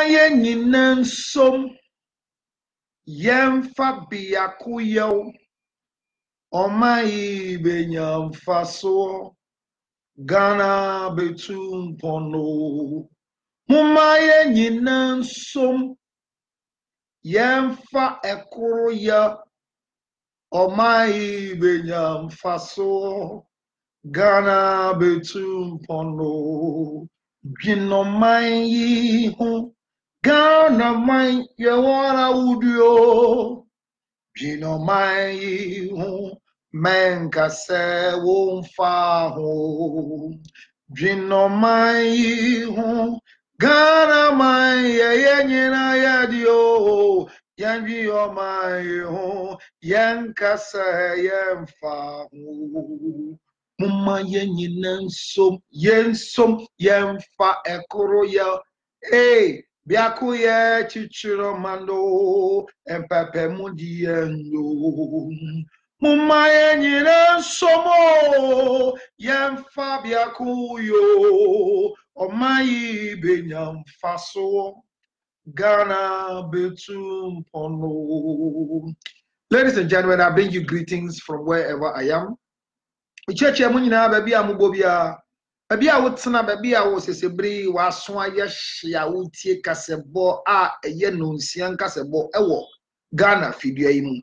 Mumaye nyinam som yemfa biakuyo omai benyam faso Ghana betum pono. Mumaye nyinam som yemfa ekoroya omai benyam faso Ghana betum pono. Binomai yi hu Ghana mai yewara udio. Binomai yi hu menka se wonfa hu. Binomai yi hu Ghana mai ye nyina yadio. Yanji omai hu yenka se yemfa hu. Mumma yenyinan som yemfa ekoro ya biaku ye chichiro mando empepe mudi endo. Mumma yenyinan somo yemfa biaku yo omayi benyam faso Ghana betum pono. Ladies and gentlemen, I bring you greetings from wherever I am. Church munina baby amubobia baby a wotsena baby a wosesebri waso aye hia wotie kasebo a eye nonsian kasebo ewo Ghana fidua yi mu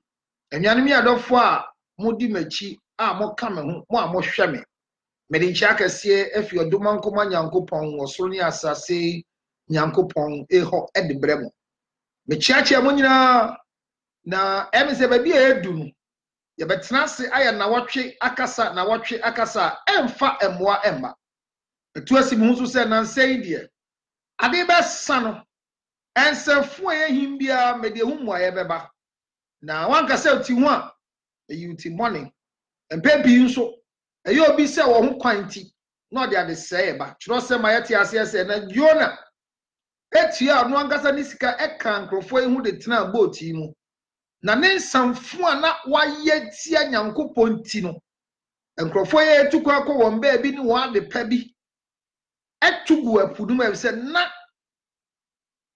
enwanu mi adofo a mudi machi a moka me ho mo a mohwe me mede nchia kase afi odomankoma nyankopon wosoro ni asase nyankopon eho edebre mo me chiachi munina na emise baby a edu no yebetena se aya na watwe akasa emfa emwa emma etu asimu nso se na nsei de ade be sa no ensefo ye himbia mede humu aye beba na wanka se uti hu a uti morning empebi nso eyo obi se wo ho kwanti na ode ade se ba chiro se ma yete ase ese na Jona etia no ankasa ni sika eka nkrofo ehu de tena boat yi mu na ne nsamfo a na waye tia nyankopon ti no nkrofo ye etukwa akọ won ba bi ni wa de pa bi etugu apudum e se na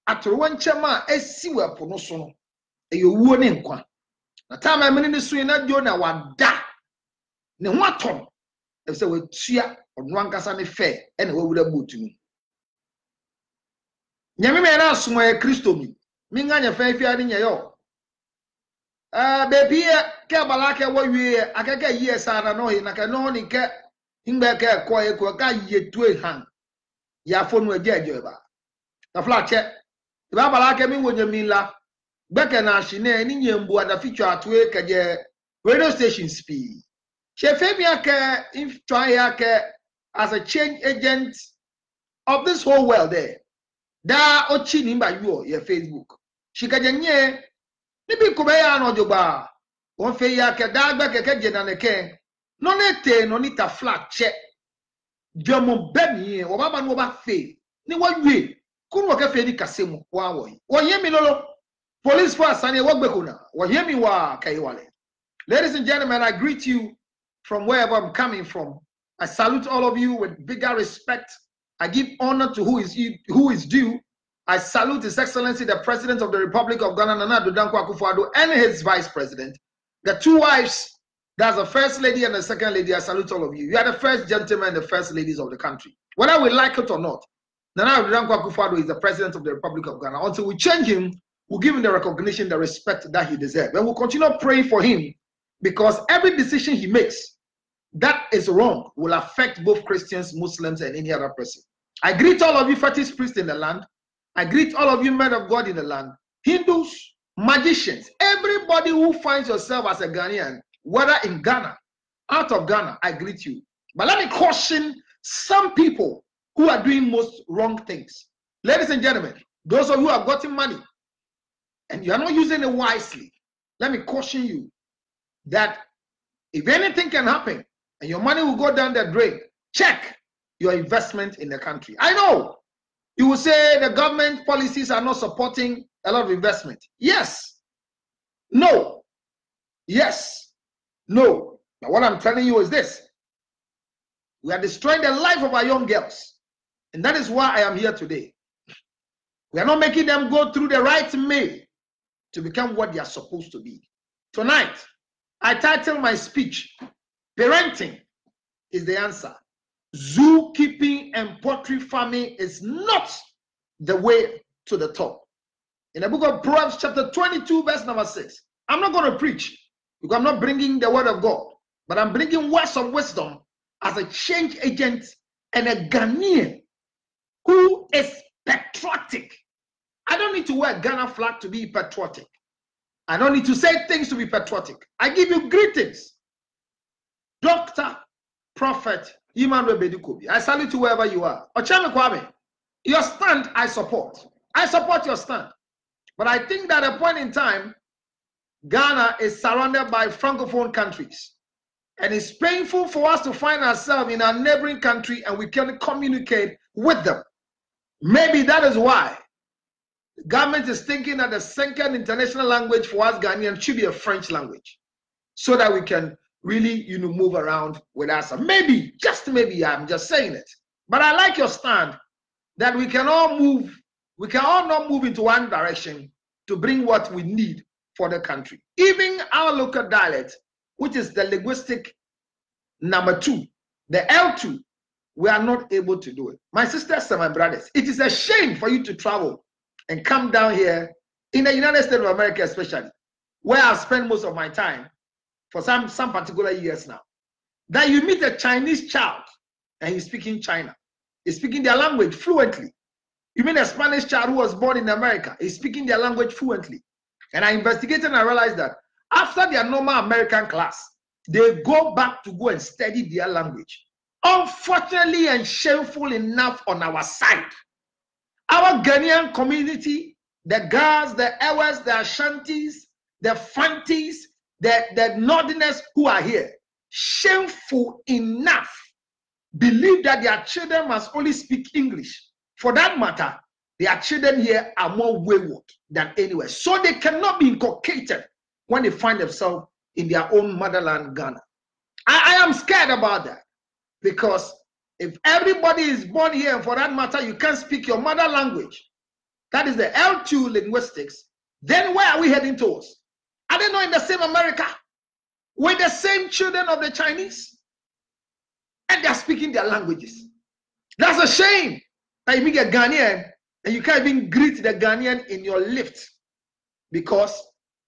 atoro wanchema esi wapo no so no eyowuo ne nkwa na tama mene ne so na Jona wada ne ho atom e se watua ono ankasa ne fe e na wawura boat mu nyame me na asomo e Kristo mi nganya fa fi ade nyayo baby ke balake wo wie akaka yie sana no hi na ka no ni ke hingbe ke ko e ko ka yie tue han ya fonu ajeje ba ta flache ba balake mi wonya mi la gbeke na shine ni nyembu ada fichu atue ke je radio station speed she femi ake if try ake as a change agent of this whole world there da ochi ni ba you your Facebook she ka nye nibi kubeya no joba won fe ya ke dagba keke jena ne ke no nete no nita flat che jomo bemi o baba no ba fe ni wawie kunu o ke fe ni kasemu wa wo yemi lolo police force ani wo gbekuna wo yemi wa kaiwale. Ladies and gentlemen, I greet you from wherever I'm coming from. I salute all of you with bigger respect. I give honor to who is due. I salute His Excellency, the President of the Republic of Ghana, Nana Addo Dankwa Akufo-Addo, and his Vice President. The two wives, that's the First Lady and the Second Lady. I salute all of you. You are the First Gentlemen and the First Ladies of the country. Whether we like it or not, Nana Addo Dankwa Akufo-Addo is the President of the Republic of Ghana. Until we change him, we'll give him the recognition, the respect that he deserves. And we'll continue praying for him because every decision he makes that is wrong will affect both Christians, Muslims, and any other person. I greet all of you fetish priests in the land. I greet all of you men of God in the land, Hindus, magicians, everybody who finds yourself as a Ghanaian, whether in Ghana, out of Ghana, I greet you. But let me caution some people who are doing most wrong things. Ladies and gentlemen, those of you who have gotten money and you are not using it wisely, let me caution you that if anything can happen and your money will go down the drain, check your investment in the country. I know you will say the government policies are not supporting a lot of investment. Yes. No. Yes. No. Now what I'm telling you is this. We are destroying the life of our young girls. And that is why I am here today. We are not making them go through the right way to become what they are supposed to be. Tonight, I title my speech, Parenting is the Answer. Zookeeping and poultry farming is not the way to the top. In the book of Proverbs chapter 22 verse number 6, I'm not going to preach because I'm not bringing the word of God, but I'm bringing words of wisdom as a change agent and a Ghanaian who is patriotic. I don't need to wear a Ghana flag to be patriotic. I don't need to say things to be patriotic. I give you greetings. Dr. Prophet Emmanuel Bedukobi. I salute you wherever you are. Ochame Kwame, your stand I support. I support your stand. But I think that at a point in time, Ghana is surrounded by francophone countries. And it's painful for us to find ourselves in our neighboring country and we can communicate with them. Maybe that is why the government is thinking that the second international language for us Ghanaians should be a French language, so that we can really, move around with us. Maybe, just maybe, I'm just saying it. But I like your stand that we can all move, we can all not move into one direction to bring what we need for the country. Even our local dialect, which is the linguistic number 2, the L2, we are not able to do it. My sisters and my brothers, it is a shame for you to travel and come down here in the United States of America, especially, where I spend most of my time for some particular years now, that you meet a Chinese child and he's speaking China. He's speaking their language fluently. You meet a Spanish child who was born in America, he's speaking their language fluently. And I investigated and I realized that after their normal American class, they go back to go and study their language. Unfortunately and shameful enough on our side, our Ghanaian community, the Gas, the Ewas, the Ashantis, the Fantis, the Northerners who are here, shameful enough, believe that their children must only speak English. For that matter, their children here are more wayward than anywhere. So they cannot be inculcated when they find themselves in their own motherland, Ghana. I am scared about that, because if everybody is born here, and for that matter, you can't speak your mother language, that is the L2 linguistics, then where are we heading towards? Are they not in the same America with the same children of the Chinese? And they're speaking their languages. That's a shame that you meet a Ghanaian and you can't even greet the Ghanaian in your lift because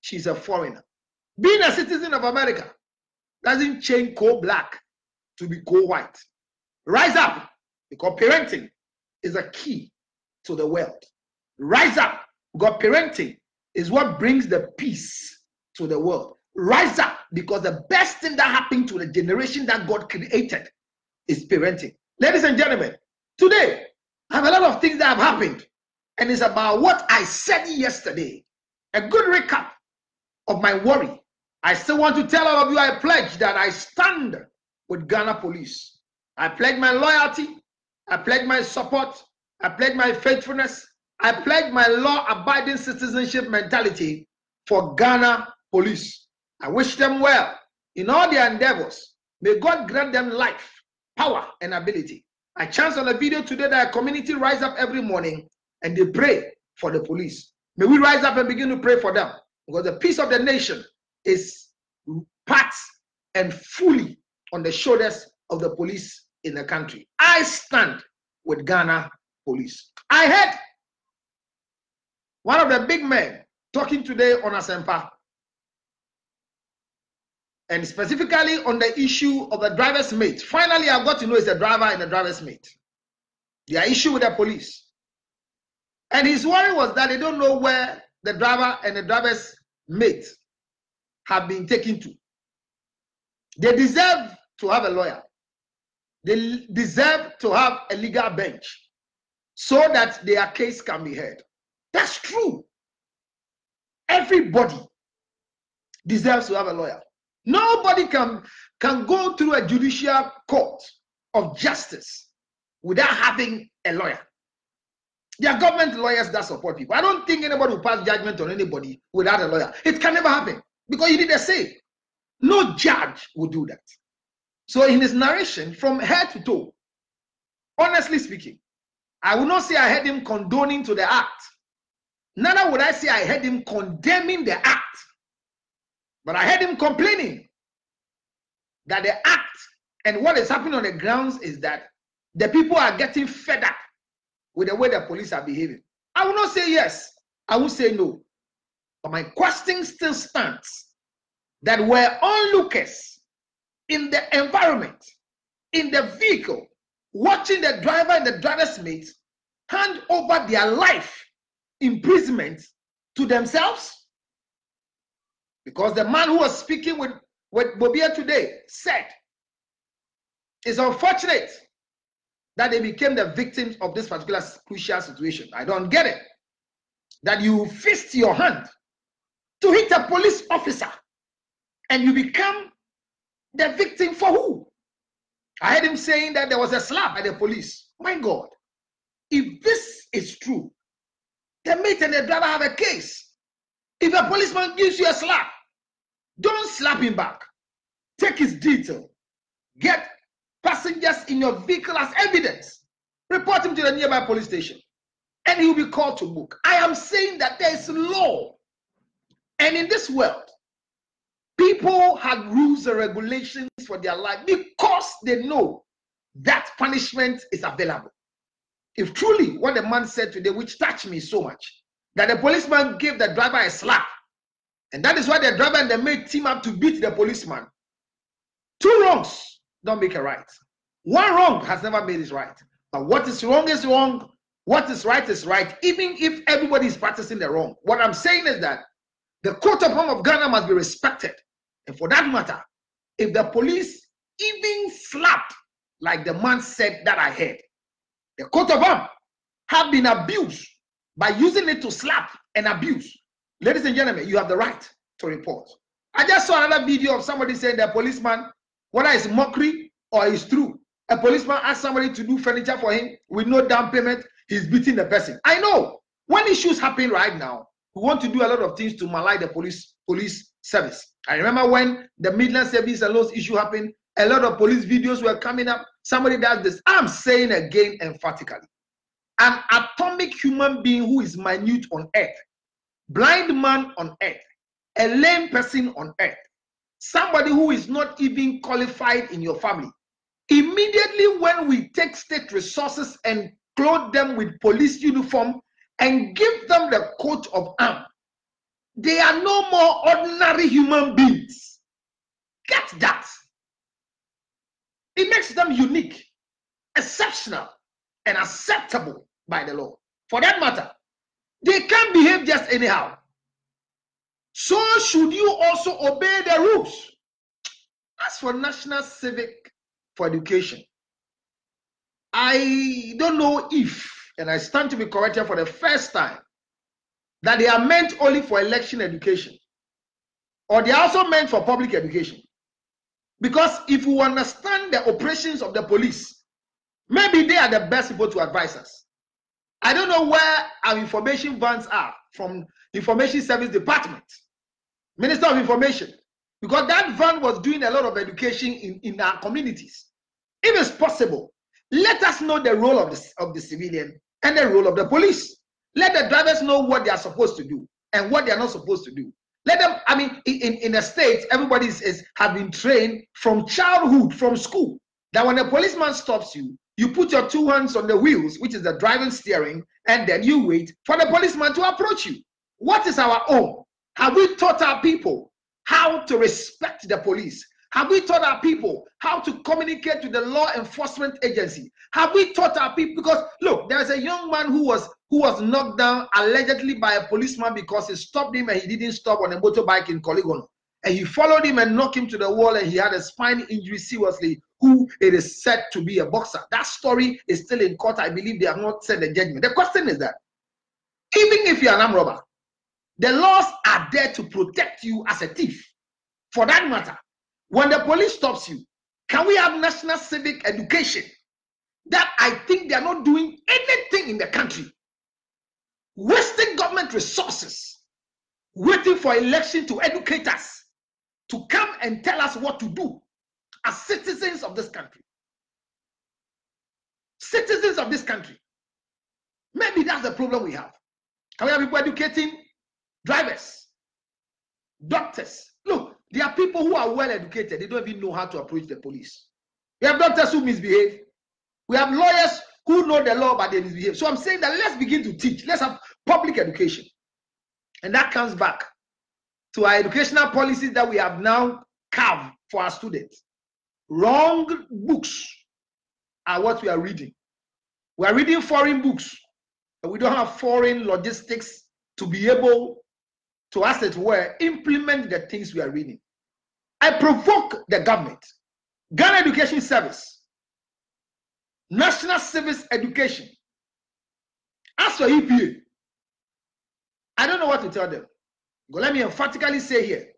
she's a foreigner. Being a citizen of America doesn't change co-black to be co-white. Rise up, because parenting is a key to the world. Rise up, because parenting is what brings the peace to the world. Rise up, because the best thing that happened to the generation that God created is parenting. Ladies and gentlemen, today I have a lot of things that have happened, and it's about what I said yesterday. A good recap of my worry. I still want to tell all of you, I pledge that I stand with Ghana Police. I pledge my loyalty, I pledge my support, I pledge my faithfulness, I pledge my law-abiding citizenship mentality for Ghana Police. I wish them well in all their endeavors. May God grant them life, power, and ability. I chanced on a video today that a community rise up every morning and they pray for the police. May we rise up and begin to pray for them, because the peace of the nation is part and fully on the shoulders of the police in the country. I stand with Ghana Police. I heard one of the big men talking today on Asempa, and specifically on the issue of the driver's mate. Finally, I got to know it's a driver and a driver's mate. Their issue with the police. And his worry was that they don't know where the driver and the driver's mate have been taken to. They deserve to have a lawyer. They deserve to have a legal bench so that their case can be heard. That's true. Everybody deserves to have a lawyer. Nobody can go through a judicial court of justice without having a lawyer. There are government lawyers that support people. I don't think anybody will pass judgment on anybody without a lawyer. It can never happen, because you need a say. No judge will do that. So in his narration, from head to toe, honestly speaking, I will not say I heard him condoning to the act, Neither would I say I heard him condemning the act, but I heard him complaining that the act and what is happening on the grounds is that the people are getting fed up with the way the police are behaving. I will not say yes, I will say no. But my question still stands that were onlookers in the environment, in the vehicle, watching the driver and the driver's mate hand over their life imprisonment to themselves? Because the man who was speaking with Bobia today said it's unfortunate that they became the victims of this particular crucial situation. I don't get it. That you fist your hand to hit a police officer and you become the victim for who? I heard him saying that there was a slap by the police. My God, if this is true, the mate and the driver have a case. If a policeman gives you a slap, don't slap him back. Take his detail. Get passengers in your vehicle as evidence. Report him to the nearby police station. And he will be called to book. I am saying that there is law. And in this world, people have rules and regulations for their life because they know that punishment is available. If truly what the man said today, which touched me so much, that the policeman gave the driver a slap, and that is why the driver and the mate team up to beat the policeman. Two wrongs don't make a right. One wrong has never made it right. But what is wrong is wrong. What is right, even if everybody is practicing the wrong. What I'm saying is that the court of arms of Ghana must be respected. And for that matter, if the police even slapped, like the man said that I heard, the coat of arms have been abused by using it to slap and abuse. Ladies and gentlemen, you have the right to report. I just saw another video of somebody saying that policeman, whether it's mockery or it's true, a policeman asked somebody to do furniture for him with no down payment, he's beating the person. I know when issues happen right now, we want to do a lot of things to malign the police service. I remember when the Midland Service and Loans issue happened, a lot of police videos were coming up. Somebody does this. I'm saying again emphatically, an atomic human being who is minute on earth, blind man on earth, a lame person on earth, somebody who is not even qualified in your family. Immediately when we take state resources and clothe them with police uniform and give them the coat of arms, they are no more ordinary human beings. Get that. It makes them unique, exceptional, and acceptable by the law. For that matter, they can't behave just anyhow. So should you also obey the rules. As for National Civic for Education, I don't know if, and I stand to be corrected for the first time, that they are meant only for election education, or they are also meant for public education. Because if you understand the operations of the police, maybe they are the best people to advise us. I don't know where our information vans are from Information Service Department, Minister of Information, because that van was doing a lot of education in our communities. If it's possible, let us know the role of the civilian and the role of the police. Let the drivers know what they are supposed to do and what they are not supposed to do. Let them, I mean, in the States, everybody have been trained from childhood, from school, that when a policeman stops you, you put your two hands on the wheels, which is the driving steering, and then you wait for the policeman to approach you. What is our own? Have we taught our people how to respect the police? Have we taught our people how to communicate to the law enforcement agency? Have we taught our people? Because look, there's a young man who was knocked down allegedly by a policeman because he stopped him and he didn't stop on a motorbike in Coligono. And he followed him and knocked him to the wall and he had a spine injury seriously, who it is said to be a boxer. That story is still in court. I believe they have not said the judgment. The question is that even if you're an armed robber, the laws are there to protect you as a thief. For that matter, when the police stops you, can we have national civic education? That I think they are not doing anything in the country. Wasting government resources, waiting for election to educate us, to come and tell us what to do as citizens of this country. Citizens of this country. Maybe that's the problem we have. Can we have people educating drivers, doctors? Look, there are people who are well educated. They don't even know how to approach the police. We have doctors who misbehave. We have lawyers who know the law, but they misbehave. So I'm saying that let's begin to teach. Let's have public education. And that comes back to our educational policies that we have now carved for our students. Wrong books are what we are reading. We are reading foreign books, and we don't have foreign logistics to be able to, as it were, implement the things we are reading. I provoke the government, Ghana Education Service, National Service Education. As for EPA, I don't know what to tell them. But let me emphatically say here,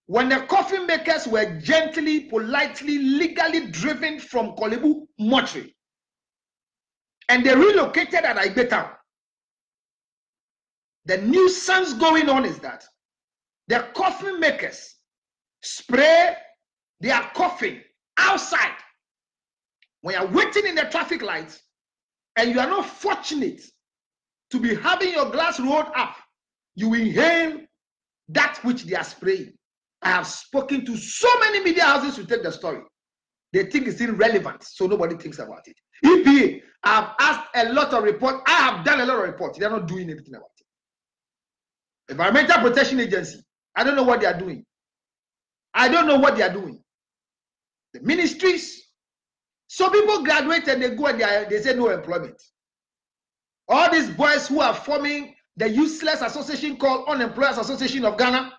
when the coffin makers were gently, politely, legally driven from Korle Bu mortuary, and they relocated at Igbe Town, the nuisance going on is that the coffin makers spray their coffin outside. When you're waiting in the traffic lights and you are not fortunate to be having your glass rolled up, you inhale that which they are spraying. I have spoken to so many media houses to take the story. They think it's irrelevant, so nobody thinks about it. EPA, I have asked a lot of reports. I have done a lot of reports. They're not doing anything about it. Environmental Protection Agency, I don't know what they are doing. I don't know what they are doing. The ministries. So people graduate and they go and they say no employment. All these boys who are forming the useless association called Unemployers Association of Ghana,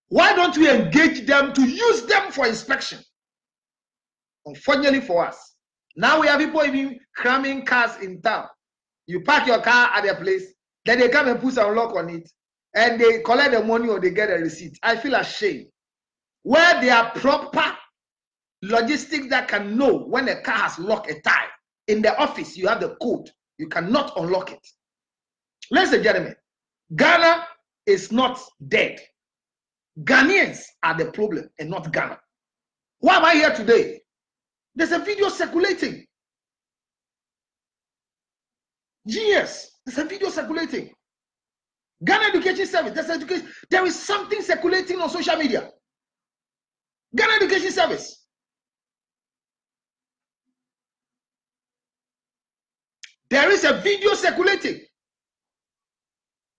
why don't we engage them to use them for inspection? Unfortunately for us, now we have people even cramming cars in town. You park your car at a place, then they come and put some lock on it, and they collect the money or they get a receipt. I feel ashamed. Where there are proper logistics that can know when a car has locked a tie. In the office, you have the code. You cannot unlock it. Ladies and gentlemen, Ghana is not dead. Ghanaians are the problem and not Ghana. Why am I here today? There's a video circulating. Genius. There's a video circulating. Ghana Education Service. There is something circulating on social media. Ghana Education Service. There is a video circulating.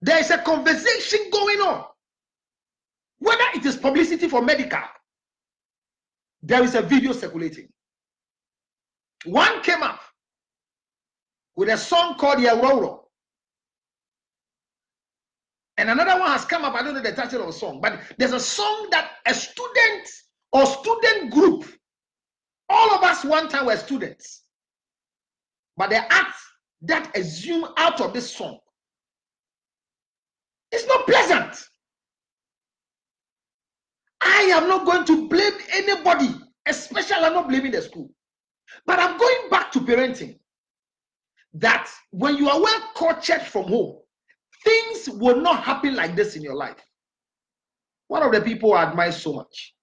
There is a conversation going on. Whether it is publicity for medical, there is a video circulating. One came up with a song called Yeroro. And another one has come up, I don't know the title of the song, but there's a song that a student or student group, all of us one time were students, but the acts that assume out of this song, it's not pleasant. I am not going to blame anybody, especially I'm not blaming the school. But I'm going back to parenting. That when you are well cultured from home, things will not happen like this in your life. One of the people I admire so much,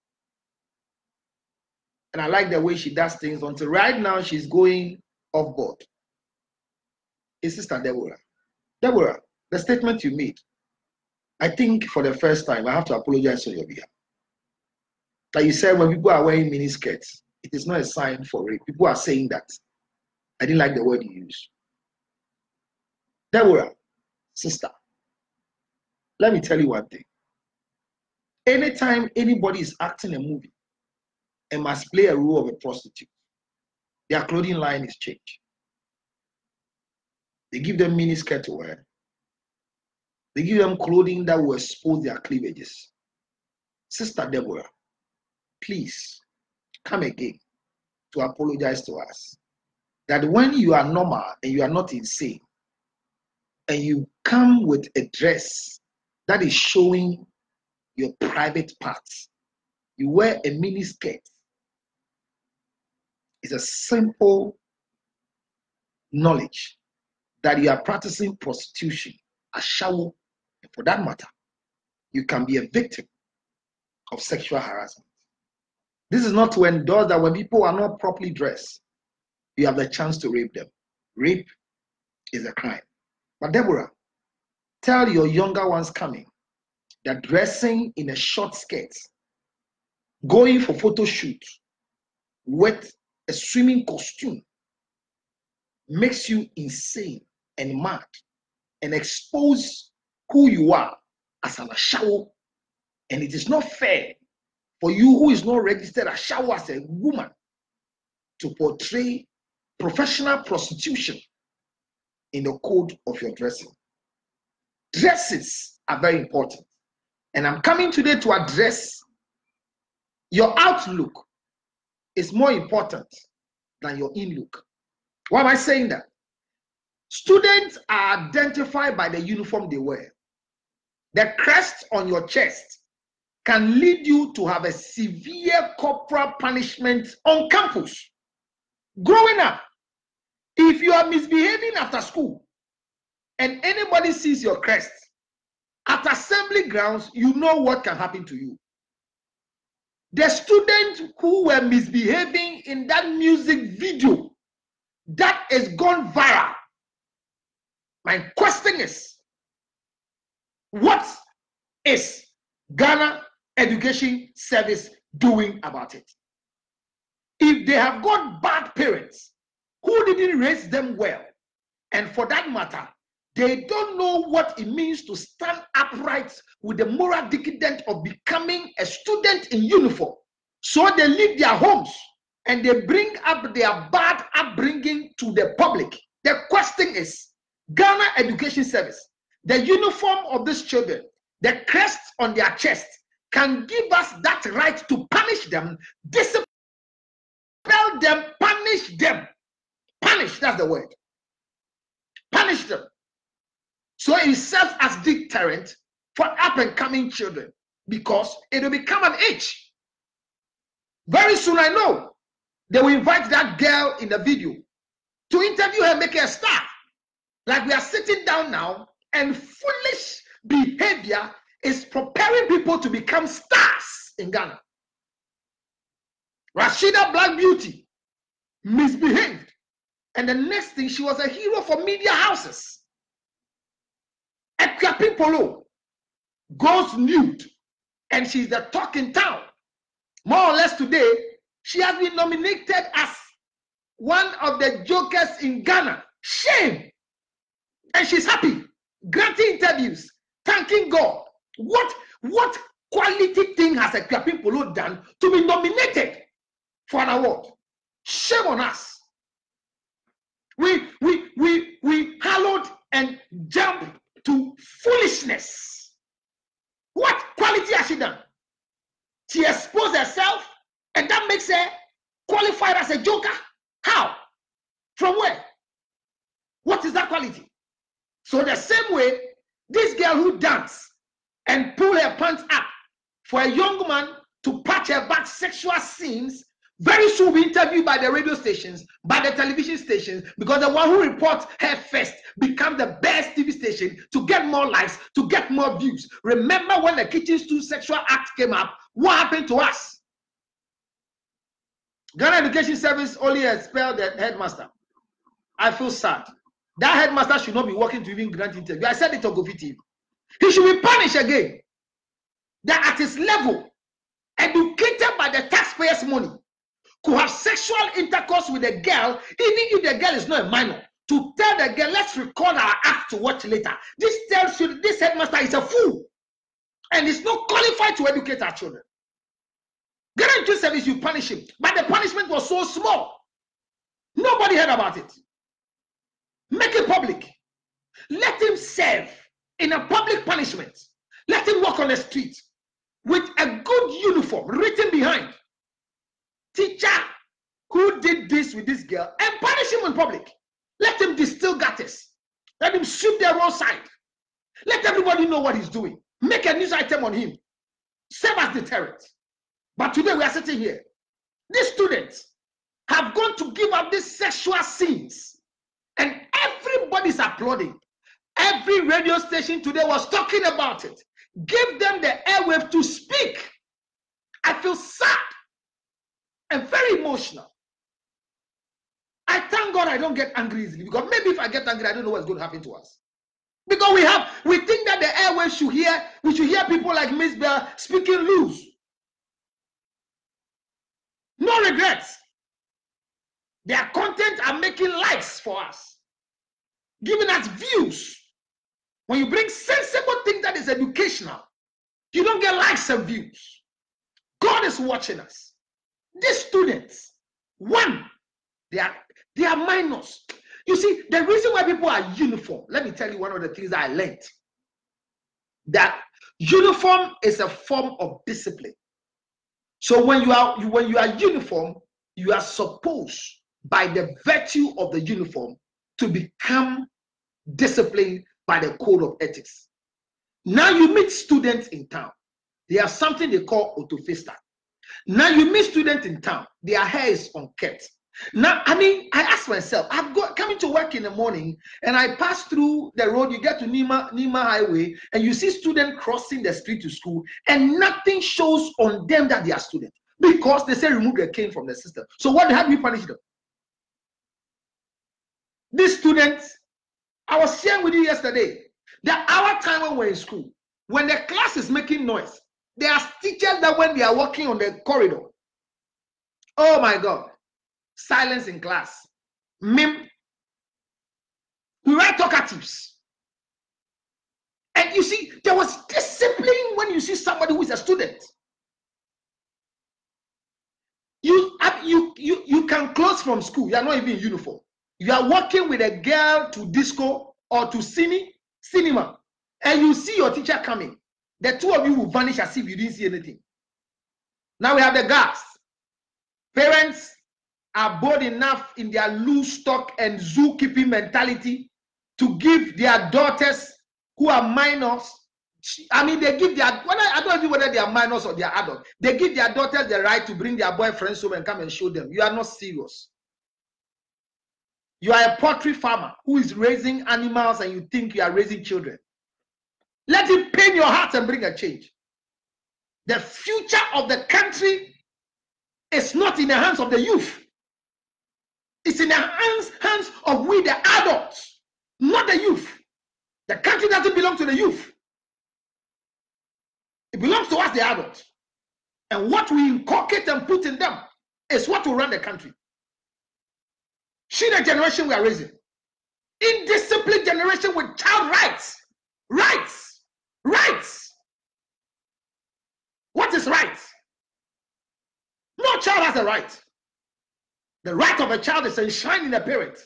and I like the way she does things until right now she's going off board, is Sister Deborah. Deborah, the statement you made, I think for the first time, I have to apologize on your behalf. Like you said, when people are wearing mini skirts, it is not a sign for rape. People are saying that. I didn't like the word you used. Deborah, sister, let me tell you one thing. Anytime anybody is acting a movie and must play a role of a prostitute, their clothing line is changed. They give them mini skirt to wear. They give them clothing that will expose their cleavages. Sister Deborah, please come again to apologize to us. That when you are normal and you are not insane, and you come with a dress that is showing your private parts, you wear a mini skirt. It's a simple knowledge that you are practicing prostitution, ashawo, and for that matter, you can be a victim of sexual harassment. This is not to endorse that when people are not properly dressed, you have the chance to rape them. Rape is a crime. But Deborah, Tell your younger ones coming that dressing in a short skirt, going for photo shoot with a swimming costume makes you insane and mad and expose who you are as an ashawo. And it is not fair for you who is not registered ashawo as a woman to portray professional prostitution in the code of your dressing. Dresses are very important. And I'm coming today to address your outlook is more important than your in-look. Why am I saying that? Students are identified by the uniform they wear. The crest on your chest can lead you to have a severe corporal punishment on campus. Growing up, if you are misbehaving after school and anybody sees your crest, at assembly grounds, you know what can happen to you. The students who were misbehaving in that music video that is gone viral, my question is, what is Ghana Education Service doing about it? If they have got bad parents who didn't raise them well, and for that matter, they don't know what it means to stand upright with the moral decadence of becoming a student in uniform, so they leave their homes and they bring up their bad upbringing to the public. The question is, Ghana Education Service, the uniform of these children, the crest on their chest, can give us that right to punish them, discipline them, punish them. Punish, that's the word. Punish them. So it serves as deterrent for up and coming children, because it will become an age. Very soon, I know, they will invite that girl in the video to interview her, make her a star. Like we are sitting down now, and foolish behavior is preparing people to become stars in Ghana. Rashida Black Beauty misbehaved, and the next thing, she was a hero for media houses. Ekwapi Polo goes nude, and she's the talk in town. More or less today, she has been nominated as one of the jokers in Ghana. Shame! And she's happy, granting interviews, thanking God. What quality thing has Ekwapi Polo done to be nominated for an award? Shame on us. We hallowed and jumped to foolishness. What quality has she done? She exposed herself, and that makes her qualified as a joker. How? From where? What is that quality? So the same way, this girl who danced and pulled her pants up for a young man to patch her back sexual scenes, very soon will be interviewed by the radio stations, by the television stations, because the one who reports her first becomes the best TV station to get more likes, to get more views. Remember when the Kitchen Stool Sexual Act came up, what happened to us? Ghana Education Service only expelled the headmaster. I feel sad. That headmaster should not be working to even grant interview. I said it on Gofi TV. He should be punished again. That at his level, educated by the taxpayers' money, could have sexual intercourse with a girl, even if the girl is not a minor, to tell the girl, let's record our act to watch later. This tells you this headmaster is a fool and is not qualified to educate our children. Ghana Education Service, you punish him, but the punishment was so small. Nobody heard about it. Make it public. Let him serve in a public punishment. Let him walk on the street with a good uniform written behind. Teacher who did this with this girl, and punish him in public. Let him distill gutters. Let him sweep the roadside. Let everybody know what he's doing. Make a news item on him. Serve as deterrent. But today we are sitting here. These students have gone to give up these sexual scenes, and everybody's applauding. Every radio station today was talking about it. Give them the airwave to speak. I feel sad and very emotional. I thank God I don't get angry easily, because maybe if I get angry, I don't know what's going to happen to us. Because we think that the airwaves we should hear people like Miss Bell speaking loose. No regrets. Their content are making likes for us, giving us views. When you bring sensible things that is educational, you don't get likes and views. God is watching us. These students, one, they are minors. You see, the reason why people are uniform, let me tell you one of the things that I learned. That uniform is a form of discipline. So when you are uniform, you are supposed, by the virtue of the uniform, to become disciplined by the code of ethics. Now you meet students in town. They have something they call autofista. Now you meet students in town. Their hair is unkempt. Now, I ask myself, coming to work in the morning, and I pass through the road. You get to Nima Highway, and you see students crossing the street to school, and nothing shows on them that they are students, because they say remove the cane from the system. So how do you punish them? These students, I was sharing with you yesterday, that our time when we're in school, when the class is making noise, there are teachers that when they are walking on the corridor, oh my God, silence in class. Mim. We were talkatives. And you see, there was discipline when you see somebody who is a student. You can close from school. You are not even in uniform. You are walking with a girl to disco or to cinema, and you see your teacher coming. The two of you will vanish as if you didn't see anything. Now we have the guards. Parents are bold enough in their loose stock and zookeeping mentality to give their daughters who are minors, they give their, I don't know whether they are minors or they are adults, they give their daughters the right to bring their boyfriends home and come and show them. You are not serious. You are a poultry farmer who is raising animals and you think you are raising children. Let it pain your heart and bring a change. The future of the country is not in the hands of the youth. It's in the hands of we, the adults, not the youth. The country doesn't belong to the youth. It belongs to us, the adults. And what we inculcate and put in them is what will run the country. See the generation we are raising. Indisciplined generation with child rights. Rights. What is rights? No child has a right. The right of a child is enshrined in the parent.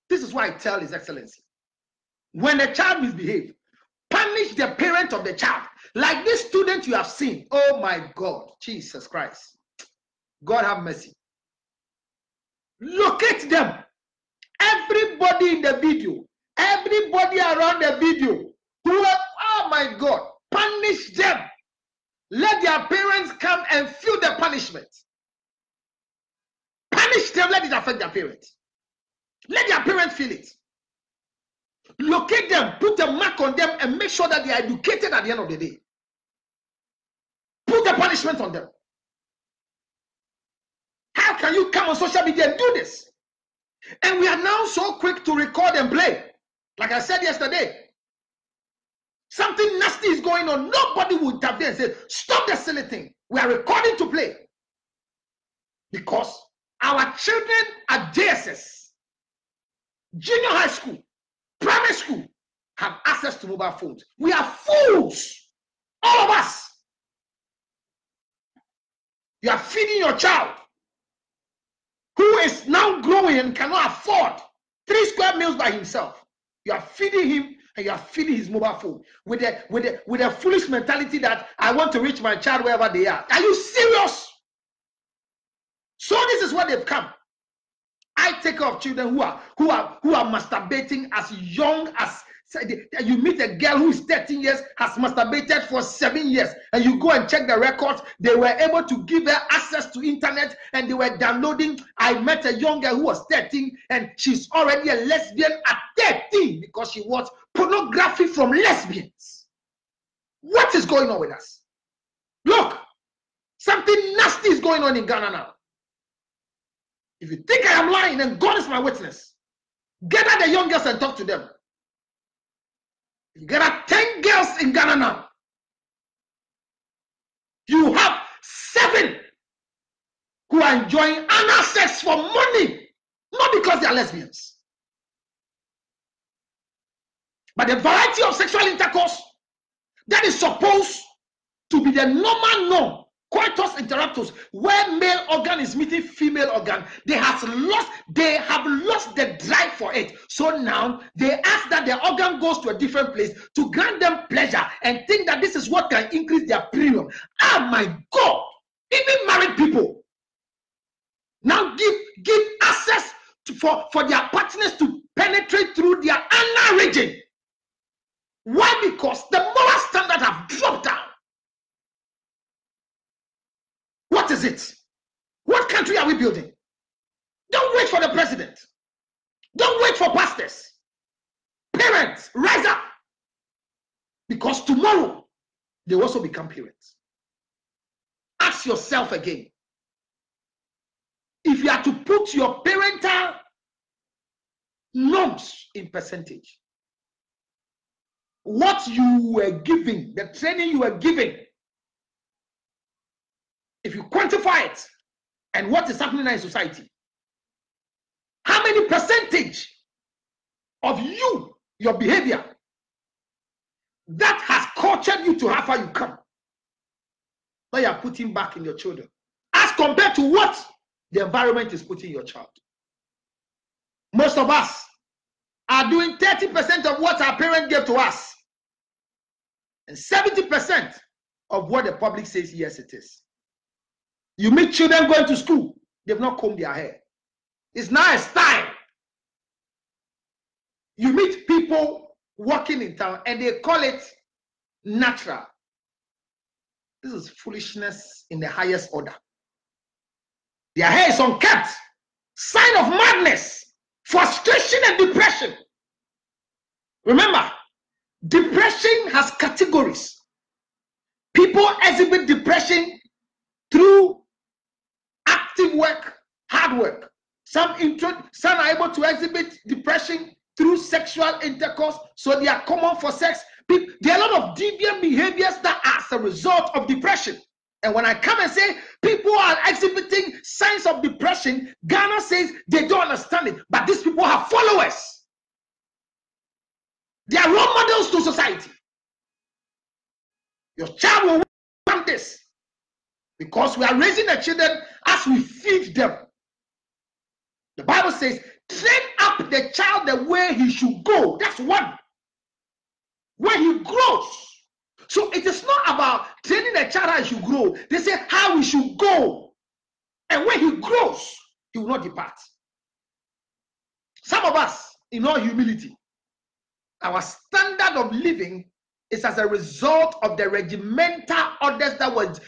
This is why I tell His Excellency, when a child misbehaves, punish the parent of the child. Like this student you have seen. Oh my God, Jesus Christ. God have mercy. Locate them. Everybody in the video, everybody around the video, oh my God, punish them. Let their parents come and feel the punishment. Punish them, let it affect their parents. Let their parents feel it. Locate them, put a mark on them, and make sure that they are educated at the end of the day. Put the punishment on them. How can you come on social media and do this? And we are now so quick to record and play. Like I said yesterday, something nasty is going on. Nobody will intervene and say, stop the silly thing. We are recording to play. Because our children at JSS, junior high school, primary school, have access to mobile phones. We are fools. All of us. You are feeding your child who is now growing and cannot afford 3 square meals by himself. You are feeding him and you are feeding his mobile phone with a foolish mentality that I want to reach my child wherever they are. Are you serious? So this is what they've come. I take care of children who are masturbating as young as, you meet a girl who is 13 years, has masturbated for 7 years, and you go and check the records. They were able to give her access to internet and they were downloading. I met a young girl who was 13 and she's already a lesbian at 13 because she watched pornography from lesbians. What is going on with us? Look, something nasty is going on in Ghana now. If you think I am lying, then God is my witness. Gather the young girls and talk to them. There are 10 girls in Ghana now. You have 7 who are enjoying anal sex for money, not because they are lesbians. But the variety of sexual intercourse that is supposed to be the normal norm, coitus interruptus, where male organ is meeting female organ, they have lost the drive for it. So now they ask that their organ goes to a different place to grant them pleasure and think that this is what can increase their premium. Oh my God! Even married people now give access for their partners to penetrate through their anal region. Why? Because the moral standard have dropped down. What is it? What country are we building? Don't wait for the president. Don't wait for pastors. Parents, rise up. Because tomorrow, they also become parents. Ask yourself again. If you are to put your parental norms in percentage, what you were giving, the training you were giving, if you quantify it, and what is happening in society, how many percentage of your behavior, that has cultured you to how far you come, that you are putting back in your children, as compared to what the environment is putting your child. Most of us are doing 30% of what our parents gave to us, and 70% of what the public says yes it is. You meet children going to school, they've not combed their hair. It's now a style. You meet people walking in town and they call it natural. This is foolishness in the highest order. Their hair is unkept. Sign of madness, frustration, and depression. Remember, depression has categories. People exhibit depression through active work, hard work. Some are able to exhibit depression through sexual intercourse, so they are common for sex. There are a lot of deviant behaviors that are as a result of depression. And when I come and say people are exhibiting signs of depression, Ghana says they don't understand it. But these people have followers. They are role models to society. Your child will want this, because we are raising the children as we feed them. The Bible says, train up the child the way he should go. That's one. When he grows. So it is not about training the child how he should grow. They say how he should go. And when he grows, he will not depart. Some of us, in all humility, our standard of living is as a result of the regimental orders that was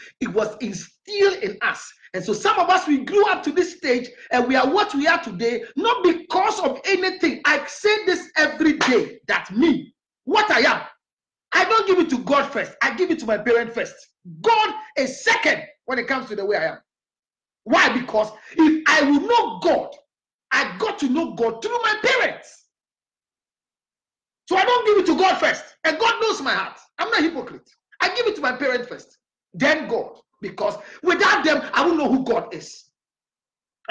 instilled in us. And so some of us, we grew up to this stage and we are what we are today, not because of anything. I say this every day, that me, what I am, I don't give it to God first. I give it to my parent first. God is second when it comes to the way I am. Why? Because if I will know God, I got to know God through my parents. So I don't give it to God first. And God knows my heart. I'm not a hypocrite. I give it to my parents first, then God. Because without them, I won't know who God is.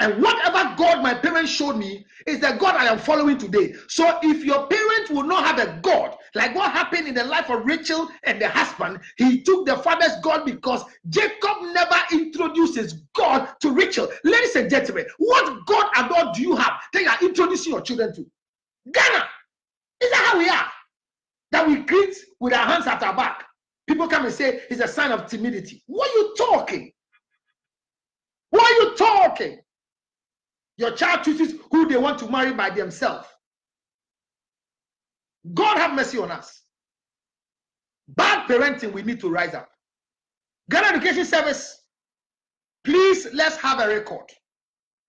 And whatever God my parents showed me is the God I am following today. So if your parents will not have a God, like what happened in the life of Rachel and the husband, he took the father's God because Jacob never introduced his God to Rachel. Ladies and gentlemen, what God and God do you have that you are introducing your children to? Ghana. Is that how we are? That we greet with our hands at our back. People come and say it's a sign of timidity. What are you talking? What are you talking? Your child chooses who they want to marry by themselves. God have mercy on us. Bad parenting, we need to rise up. Ghana Education Service, please, let's have a record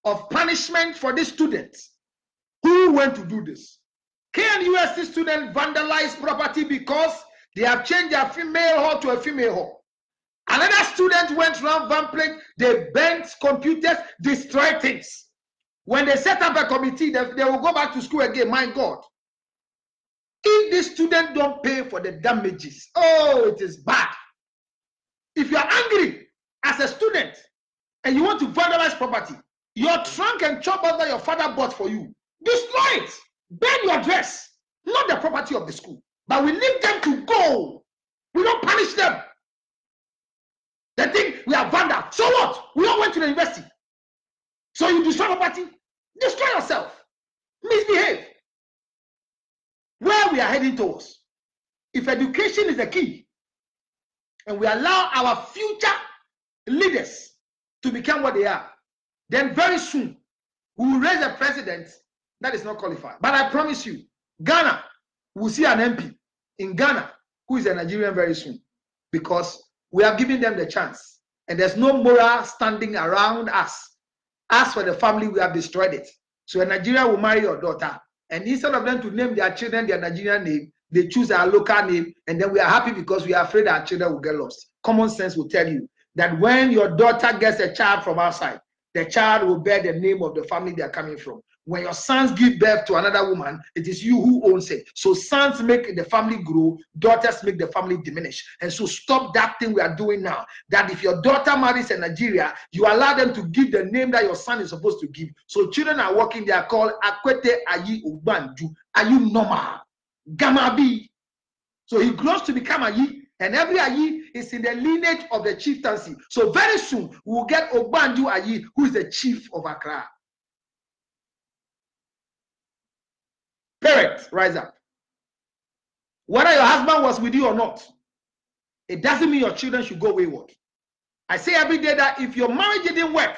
of punishment for these students who went to do this. KNUST students vandalized property because they have changed their female hall to a female hall. Another student went around van plate, they bent computers, destroyed things. When they set up a committee, they will go back to school again. My God. If the student don't pay for the damages, oh, it is bad. If you are angry as a student and you want to vandalize property, your trunk and chopper that your father bought for you, destroy it. Burn your dress, not the property of the school. But we leave them to go. We don't punish them. They think we are vandal. So what? We all went to the university. So you destroy property? Destroy yourself. Misbehave. Where we are heading towards. If education is the key, and we allow our future leaders to become what they are, then very soon we will raise a president that is not qualified. But I promise you, Ghana will see an MP in Ghana who is a Nigerian very soon, because we are giving them the chance. And there's no moral standing around us. As for the family, we have destroyed it. So a Nigerian will marry your daughter, and instead of them to name their children their Nigerian name, they choose our local name, and then we are happy because we are afraid our children will get lost. Common sense will tell you that when your daughter gets a child from outside, the child will bear the name of the family they are coming from. When your sons give birth to another woman, it is you who owns it. So sons make the family grow, daughters make the family diminish. And so stop that thing we are doing now. That if your daughter marries in Nigeria, you allow them to give the name that your son is supposed to give. So children are walking, they are called Akwete Ayi Ubanju. Are you normal? Gamabi. So he grows to become Ayi. And every Ayi is in the lineage of the chieftaincy. So very soon, we will get Obanju Ayi, who is the chief of Accra. Parents, rise up. Whether your husband was with you or not, it doesn't mean your children should go wayward. I say every day that if your marriage didn't work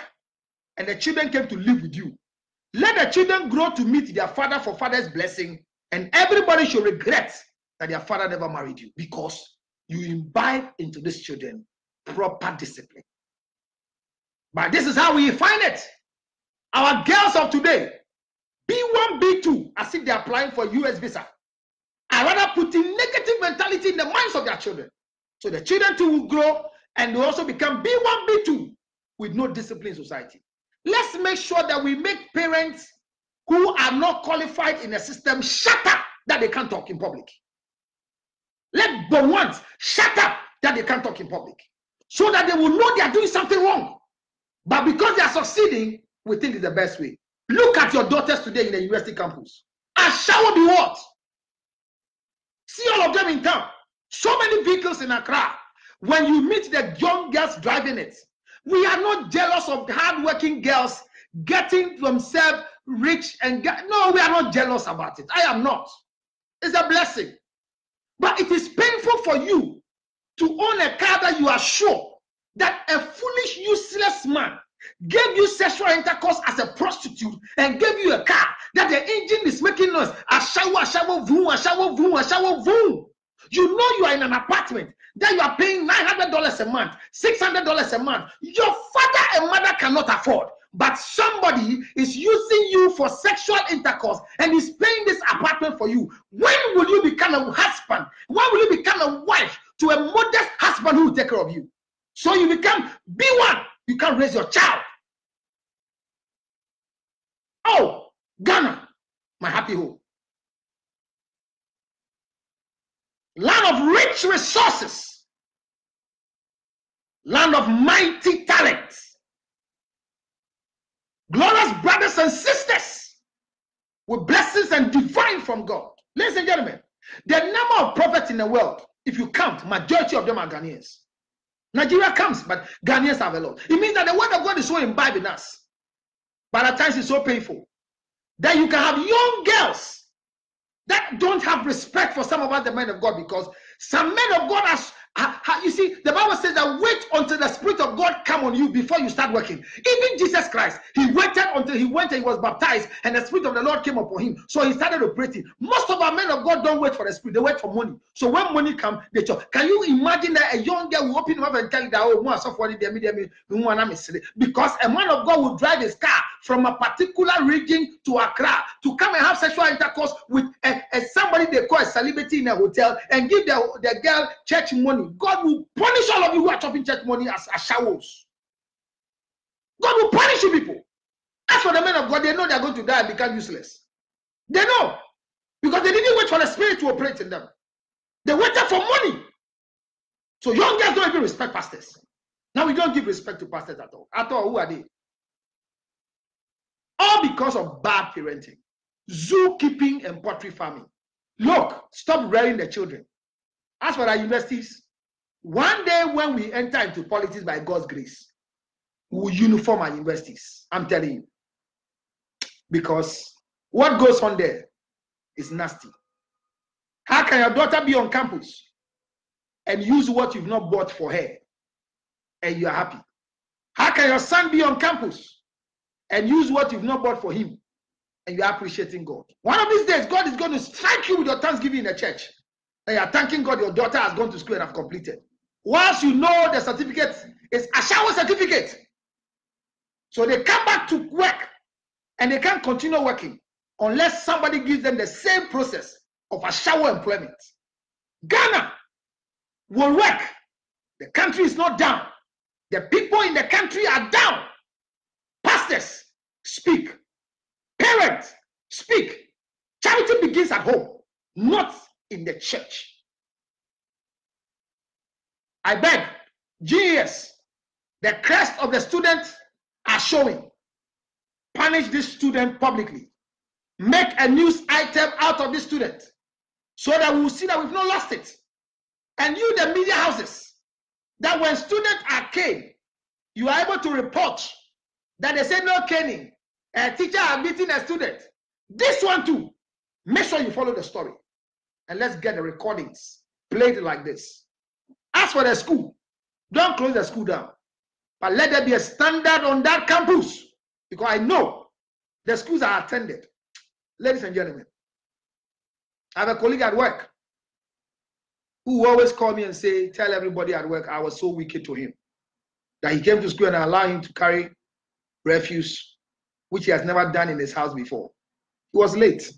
and the children came to live with you, let the children grow to meet their father for father's blessing, and everybody should regret that their father never married you, because you imbibe into these children proper discipline. But this is how we find it. Our girls of today, B1, B2, as if they're applying for US visa, I rather put in negative mentality in the minds of their children. So the children too will grow and they also become B1, B2 with no discipline in society. Let's make sure that we make parents who are not qualified in the system shut up that they can't talk in public. Let the ones shut up that they can't talk in public, so that they will know they are doing something wrong. But because they are succeeding, we think it's the best way. Look at your daughters today in the university campus. A shower be what? See all of them in town. So many vehicles in Accra. When you meet the young girls driving it, we are not jealous of hardworking girls getting themselves rich and no, we are not jealous about it. I am not. It's a blessing. But it is painful for you to own a car that you are sure that a foolish, useless man gave you sexual intercourse as a prostitute and gave you a car that the engine is making noise. A shower, vroom, a shower, vroom, a shower, vroom. You know you are in an apartment that you are paying $900 a month, $600 a month. Your father and mother cannot afford. But somebody is using you for sexual intercourse and is paying this apartment for you. When will you become a husband? When will you become a wife to a modest husband who will take care of you? So you become B1. You can't raise your child. Oh, Ghana, my happy home. Land of rich resources. Land of mighty talents. Glorious brothers and sisters with blessings and divine from God. Ladies and gentlemen, the number of prophets in the world, if you count, majority of them are Ghanaians. Nigeria comes, but Ghanaians have a lot. It means that the word of God is so imbibed in us. But at times it's so painful that you can have young girls that don't have respect for some of us, the men of God, because some men of God you see, the Bible says that wait until the Spirit of God come on you before you start working. Even Jesus Christ, he waited until he went and he was baptized and the Spirit of the Lord came upon him. So he started operating. Most of our men of God don't wait for the Spirit, they wait for money. So when money comes, they talk. Can you imagine that a young girl will open him up and tell you that, oh, because a man of God will drive his car from a particular region to Accra to come and have sexual intercourse with somebody they call a celebrity in a hotel and give the girl church money. God will punish all of you who are chopping church money as showers. God will punish you people. As for the men of God, they know they are going to die and become useless. They know. Because they didn't wait for the Spirit to operate in them. They waited for money. So young girls don't even respect pastors. Now we don't give respect to pastors at all. At all, who are they? All because of bad parenting, zookeeping, and poultry farming. Look, stop rearing the children. As for our universities, one day when we enter into politics by God's grace, we will uniform our universities. I'm telling you. Because what goes on there is nasty. How can your daughter be on campus and use what you've not bought for her and you are happy? How can your son be on campus and use what you've not bought for him and you are appreciating God? One of these days, God is going to strike you with your thanksgiving in the church. And you are thanking God your daughter has gone to school and have completed. Once you know the certificate is a shower certificate. So they come back to work and they can't continue working unless somebody gives them the same process of a shower employment. Ghana will work. The country is not down. The people in the country are down. Pastors, speak. Parents, speak. Charity begins at home, not in the church. I beg, GES, the crest of the students are showing. Punish this student publicly. Make a news item out of this student so that we will see that we've not lost it. And you, the media houses, that when students are caned, you are able to report that they say no caning. A teacher has beaten a student. This one too. Make sure you follow the story. And let's get the recordings played like this. As for the school, don't close the school down. But let there be a standard on that campus. Because I know the schools are attended. Ladies and gentlemen, I have a colleague at work who always call me and say, tell everybody at work I was so wicked to him. That he came to school and I allowed him to carry refuse, which he has never done in his house before. He was late.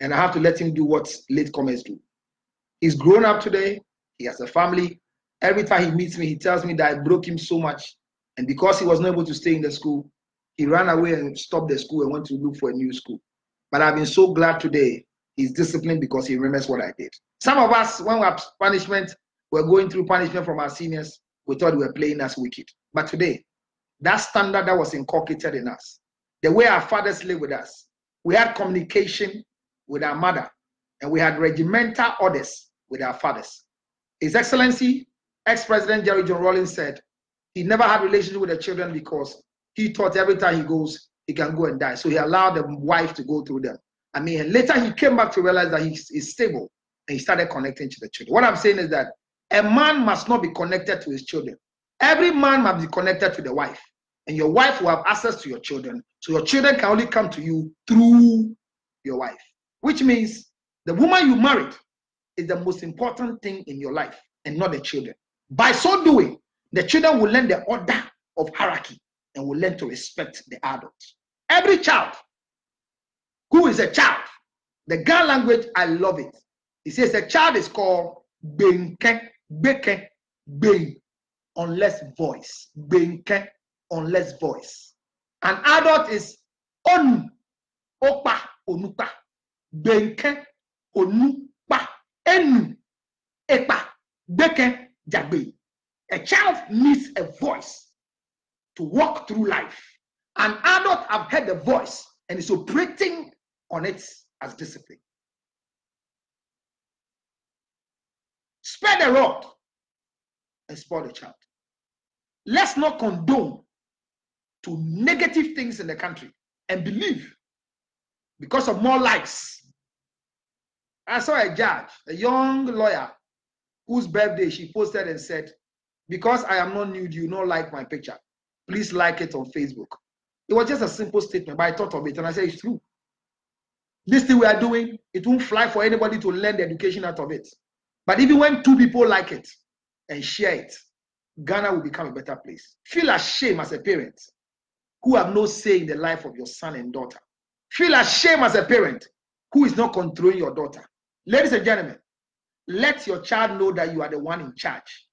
And I have to let him do what latecomers do. He's grown up today. He has a family. Every time he meets me, he tells me that I broke him so much. And because he was not able to stay in the school, he ran away and stopped the school and went to look for a new school. But I've been so glad today he's disciplined because he remembers what I did. Some of us, when we have punishment, we're going through punishment from our seniors, we thought we were playing us wicked. But today, that standard that was inculcated in us, the way our fathers lived with us, we had communication with our mother, and we had regimental orders with our fathers. His Excellency, ex-President Jerry John Rawlings said he never had relationship with the children because he thought every time he goes, he can go and die. So he allowed the wife to go through them. I mean, and later he came back to realize that he's stable and he started connecting to the children. What I'm saying is that a man must not be connected to his children. Every man must be connected to the wife. And your wife will have access to your children. So your children can only come to you through your wife. Which means the woman you married is the most important thing in your life and not the children. By so doing, the children will learn the order of hierarchy and will learn to respect the adults. Every child who is a child, the Ghana language, I love it. It says a child is called benke, beke, ben, unless voice. Benke, unless voice. An adult is onu, opa, onupa. Benke, onupa, enu, epa, beke, jagbe. A child needs a voice to walk through life. An adult have heard the voice and is operating on it as discipline. Spare the rod and spoil the child. Let's not condone to negative things in the country and believe because of more likes. I saw a judge, a young lawyer, whose birthday she posted and said, because I am not nude, you don't like my picture. Please like it on Facebook. It was just a simple statement, but I thought of it and I said, it's true. This thing we are doing, it won't fly for anybody to learn the education out of it. But even when two people like it and share it, Ghana will become a better place. Feel ashamed as a parent who have no say in the life of your son and daughter. Feel ashamed as a parent who is not controlling your daughter. Ladies and gentlemen, let your child know that you are the one in charge.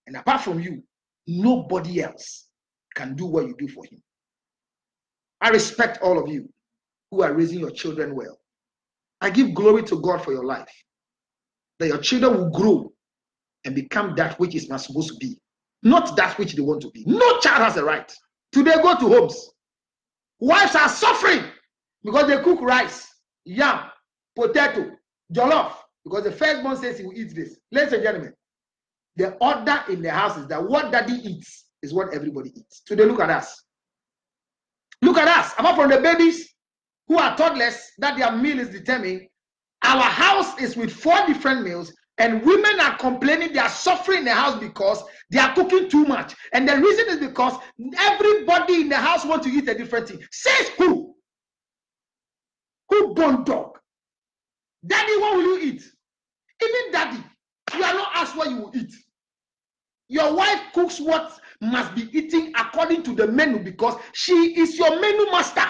And apart from you, nobody else can do what you do for him. I respect all of you who are raising your children well. I give glory to God for your life, that your children will grow and become that which is not supposed to be, not that which they want to be. No child has a right. Today, go to homes. Wives are suffering because they cook rice, yam, potato, jollof, because the firstborn says he will eat this. Ladies and gentlemen, the order in the house is that what daddy eats is what everybody eats. Today, look at us. Look at us. Apart from the babies who are toddlers, that their meal is determined, our house is with 4 different meals, and women are complaining they are suffering in the house because they are cooking too much. And the reason is because everybody in the house wants to eat a different thing. Says who? Who born dog? Daddy, what will you eat? Even daddy, you are not asked what you will eat. Your wife cooks what must be eaten according to the menu because she is your menu master.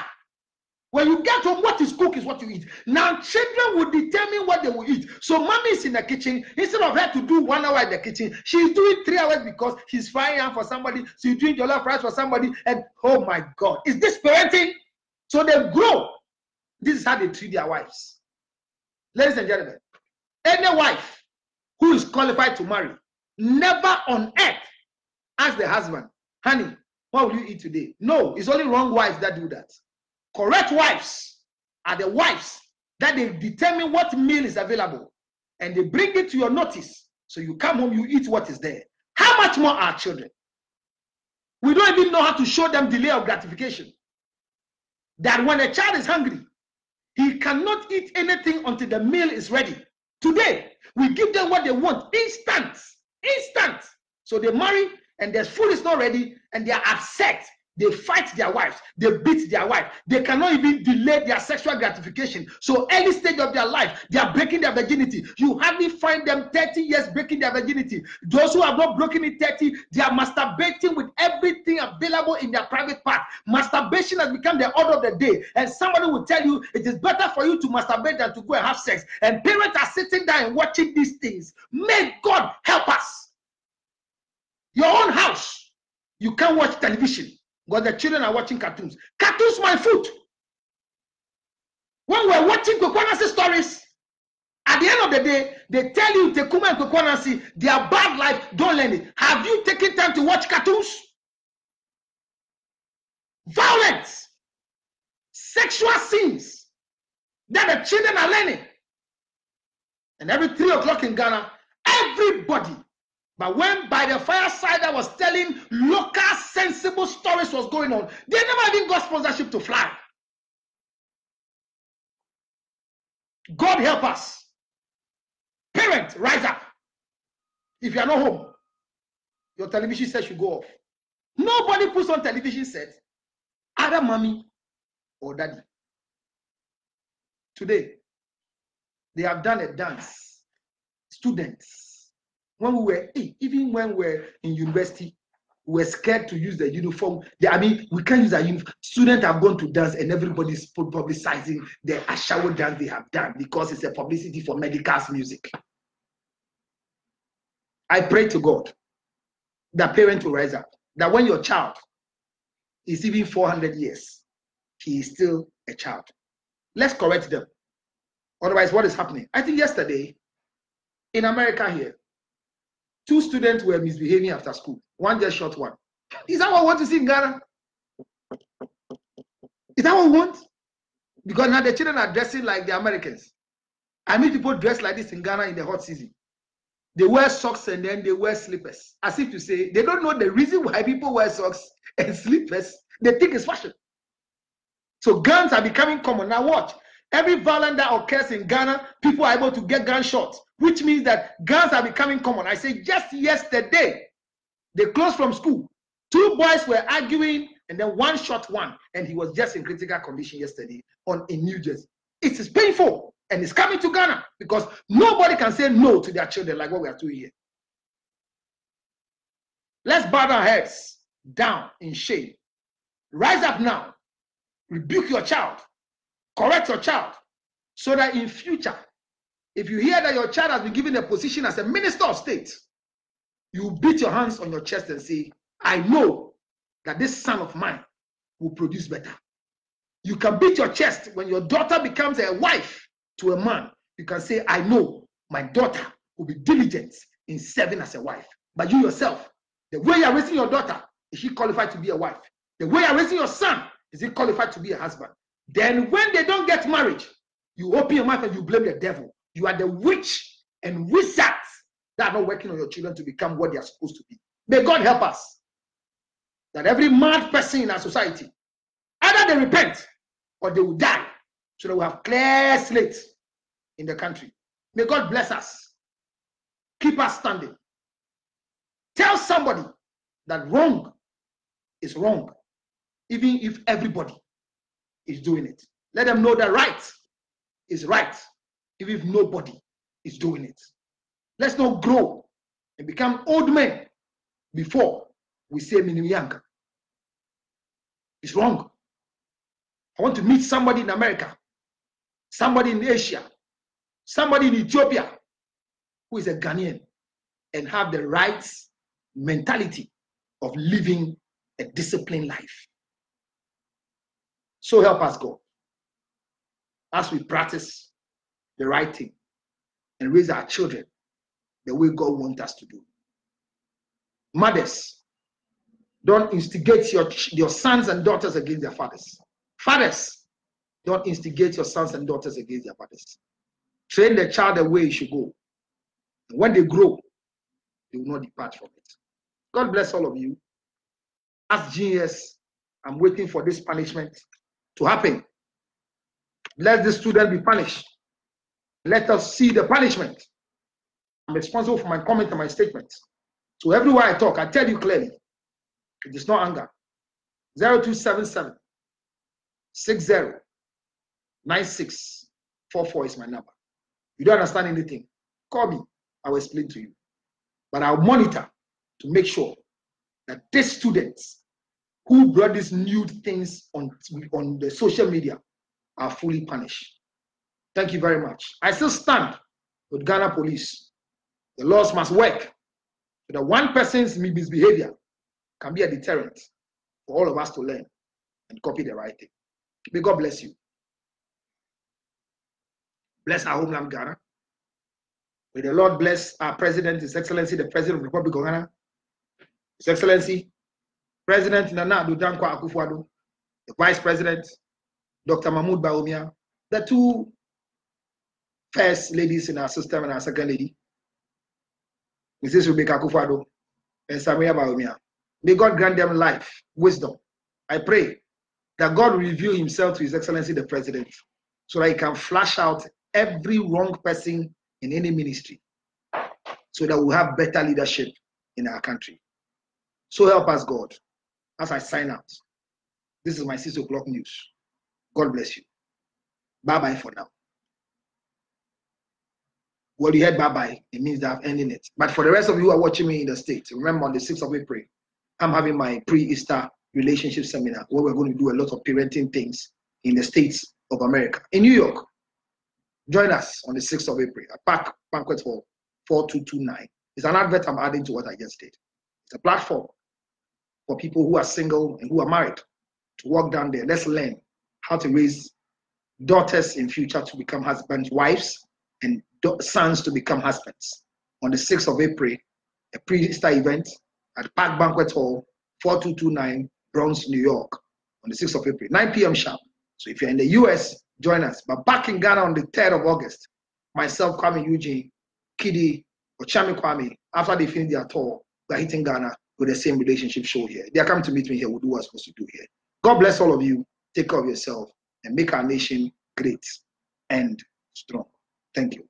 When you get home, what is cooked is what you eat. Now, children will determine what they will eat. So, mommy is in the kitchen. Instead of her to do 1 hour in the kitchen, she's doing 3 hours because she's frying ham for somebody. She's doing jollof rice for somebody. And oh my God, is this parenting? So they grow. This is how they treat their wives. Ladies and gentlemen, any wife who is qualified to marry, never on earth ask the husband, honey, what will you eat today? No, it's only wrong wives that do that. Correct wives are the wives that they determine what meal is available and they bring it to your notice. So you come home, you eat what is there. How much more our children? We don't even know how to show them delay of gratification. That when a child is hungry, he cannot eat anything until the meal is ready. Today, we give them what they want, instant. So they marry and their food is not ready and they are upset. They fight their wives. They beat their wife. They cannot even delay their sexual gratification. So early stage of their life, they are breaking their virginity. You hardly find them 30 years breaking their virginity. Those who have not broken it 30, they are masturbating with everything available in their private part. Masturbation has become the order of the day. And somebody will tell you it is better for you to masturbate than to go and have sex. And parents are sitting down and watching these things. May God help us. Your own house, you can't watch television. Because the children are watching cartoons. Cartoons, my foot. When we're watching Kwekwanansi stories, at the end of the day, they tell you Tekuma and Kwekwanansi, their bad life, don't learn it. Have you taken time to watch cartoons? Violence, sexual scenes that the children are learning. And every 3 o'clock in Ghana, everybody. But when by the fireside I was telling local sensible stories was going on, they never even got sponsorship to fly. God help us. Parents, rise up. If you are not home, your television set should go off. Nobody puts on television set, either mommy or daddy. Today, they have done a dance. Students. When we were, even when we were in university, we were scared to use the uniform. We can't use our uniform. Students have gone to dance and everybody's publicizing the Ashawo dance they have done because it's a publicity for Medical's music. I pray to God that parents will rise up. That when your child is even 400 years, he is still a child. Let's correct them. Otherwise, what is happening? I think yesterday, in America here, 2 students were misbehaving after school. One just shot one. Is that what we want to see in Ghana? Is that what we want? Because now the children are dressing like the Americans. I mean, people dress like this in Ghana in the hot season. They wear socks and then they wear slippers. As if to say, they don't know the reason why people wear socks and slippers. They think it's fashion. So guns are becoming common. Now watch. Every violence that occurs in Ghana, people are able to get gunshots, which means that guns are becoming common. I say just yesterday, they closed from school. 2 boys were arguing and then one shot one, and he was just in critical condition yesterday in New Jersey. It is painful and it's coming to Ghana because nobody can say no to their children like what we are doing here. Let's bow our heads down in shame. Rise up now. Rebuke your child. Correct your child so that in future, if you hear that your child has been given a position as a minister of state, you beat your hands on your chest and say, I know that this son of mine will produce better. You can beat your chest when your daughter becomes a wife to a man, you can say, I know my daughter will be diligent in serving as a wife. But you yourself, the way you're raising your daughter, is she qualified to be a wife? The way you're raising your son, is he qualified to be a husband? Then when they don't get married, you open your mouth and you blame the devil. You are the witch and wizards that are not working on your children to become what they are supposed to be. May God help us. That every mad person in our society, either they repent or they will die, so that we have clear slate in the country. May God bless us. Keep us standing. Tell somebody that wrong is wrong, even if everybody is doing it. Let them know that right is right, even if nobody is doing it. Let's not grow and become old men before we say Minimiyanga. It's wrong. I want to meet somebody in America, somebody in Asia, somebody in Ethiopia who is a Ghanaian and have the right mentality of living a disciplined life. So help us, God, as we practice the right thing and raise our children the way God wants us to do. Mothers, don't instigate your sons and daughters against their fathers. Fathers, don't instigate your sons and daughters against their fathers. Train the child the way he should go. And when they grow, they will not depart from it. God bless all of you. As genius, I'm waiting for this punishment to happen. Let the student be punished. Let us see the punishment. I'm responsible for my comment and my statement. So everywhere I talk, I tell you clearly, it is not anger. 0277 60 9644 is my number. You don't understand anything, call me. I will explain to you. But I'll monitor to make sure that these students who brought these new things on the social media are fully punished. Thank you very much. I still stand with Ghana Police. The laws must work so that one person's misbehavior can be a deterrent for all of us to learn and copy the right thing. May God bless you. Bless our homeland, Ghana. May the Lord bless our President, His Excellency, the President of the Republic of Ghana, His Excellency, President Nana Addo Dankwa Akufo-Addo, the Vice President, Dr. Mahmoud Bawumia, the two first ladies in our system and our second lady, Mrs. Rebecca Akufo-Addo and Samia Bawumia. May God grant them life, wisdom. I pray that God will reveal Himself to His Excellency the President so that He can flash out every wrong person in any ministry so that we'll have better leadership in our country. So help us, God. As I sign out, this is my 6 o'clock news. God bless you. Bye-bye for now. Well, you heard bye-bye. It means that I'm ending it. But for the rest of you who are watching me in the States, remember on the 6th of April, I'm having my pre-Easter relationship seminar where we're going to do a lot of parenting things in the States of America. In New York, join us on the 6th of April at Park Banquet Hall, 4229. It's an advert I'm adding to what I just did. It's a platform for people who are single and who are married to walk down there. Let's learn how to raise daughters in future to become husbands, wives, and sons to become husbands. On the 6th of April, a pre-Easter event at Park Banquet Hall, 4229, Bronx, New York, on the 6th of April, 9 p.m. sharp. So if you're in the US, join us. But back in Ghana on the 3rd of August, myself, Kwame Eugene, Kidi, Ochami Kwame, after they finish their tour, we're hitting Ghana with the same relationship show here. They are coming to meet me here. We'll do what we're supposed to do here. God bless all of you. Take care of yourself and make our nation great and strong. Thank you.